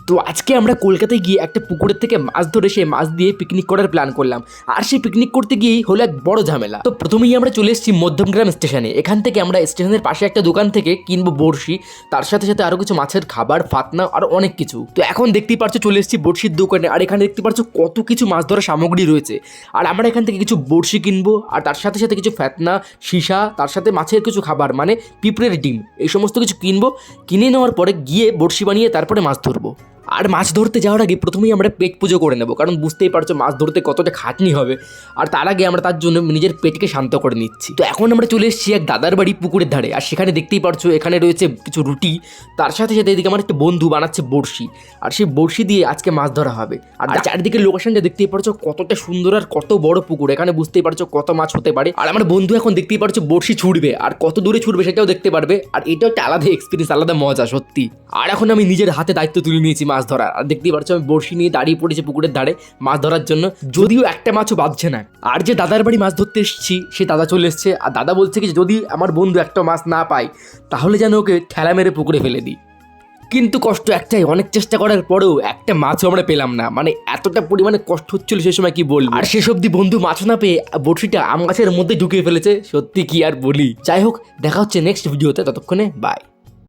তো আজকে আমরা কলকাতায় গিয়ে একটা পুকুরের থেকে মাছ ধরে সেই মাছ দিয়ে পিকনিক করার প্ল্যান করলাম। আর সেই পিকনিক করতে গিয়েই হলো এক বড় ঝামেলা। তো প্রথমেই আমরা চলে এসেছি মধ্যমগ্রাম স্টেশনে। এখান থেকে আমরা স্টেশনের পাশে একটা দোকান থেকে কিনবো বড়শি, তার সাথে সাথে আরো কিছু মাছের খাবার, ফাতনা আর অনেক কিছু। তো এখন দেখতেই পারছো চলে এসেছি বড়শির দোকানে, আর এখানে দেখতে পারছো কত কিছু মাছ ধরার সামগ্রী রয়েছে। আর আমরা এখান থেকে কিছু বড়শি কিনবো, আর তার সাথে সাথে কিছু ফাতনা, সীসা, তার সাথে মাছের কিছু খাবার মানে পিঁপড়ের ডিম, এই সমস্ত কিছু কিনবো। কিনে নেওয়ার পরে গিয়ে বড়শি বানিয়ে তারপরে মাছ ধরবো। আর মাছ ধরতে যাওয়ার আগে প্রথমেই আমরা পেট পুজো করে নেবো, কারণ বুঝতেই পারছো মাছ ধরতে কতটা খাটনি হবে। আর তার আগে আমরা তার জন্য নিজের পেটকে শান্ত করে নিচ্ছি। তো এখন আমরা চলে এসেছি এক দাদার বাড়ি পুকুরের ধারে, আর সেখানে দেখতেই পারছো এখানে রয়েছে কিছু রুটি, তার সাথে সাথে এদিকে আমার একটা বন্ধু বানাচ্ছে বড়শি, আর সেই বড়শি দিয়ে আজকে মাছ ধরা হবে। আর চারিদিকে লোকেশনটা দেখতেই পারছো কতটা সুন্দর আর কত বড় পুকুর, এখানে বুঝতেই পারছো কত মাছ হতে পারে। আর আমার বন্ধু এখন দেখতেই পারছো বড়শি ছুটবে, আর কত দূরে ছুটবে সেটাও দেখতে পারবে। আর এটাও একটা আলাদা এক্সপিরিয়েন্স, আলাদা মজা সত্যি। আর এখন আমি নিজের হাতে দায়িত্ব তুলে নিয়েছি মাছ ধরার, আর দেখতেই পারছো আমি বড়শি নিয়ে দাঁড়িয়ে পড়েছি পুকুরের ধারে মাছ ধরার জন্য, যদিও একটা মাছও বাঁধছে না। আর যে দাদার বাড়ি মাছ ধরতে এসেছি সে দাদা চলে এসছে, আর দাদা বলছে কি যদি আমার বন্ধু একটা মাছ না পায় তাহলে যেন ওকে ঠেলা মেরে পুকুরে ফেলে দিই। কিন্তু কষ্ট একটাই, অনেক চেষ্টা করার পরেও একটা মাছও আমরা পেলাম না। মানে এতটা পরিমাণে কষ্ট হচ্ছিল সে সময় কি বলবো। আর শেষ অব্দি বন্ধু মাছ না পেয়ে বড়শিটা আম গাছের মধ্যে ঢুকিয়ে ফেলেছে, সত্যি কি আর বলি। যাই হোক, দেখা হচ্ছে নেক্সট ভিডিওতে, ততক্ষণে বাই।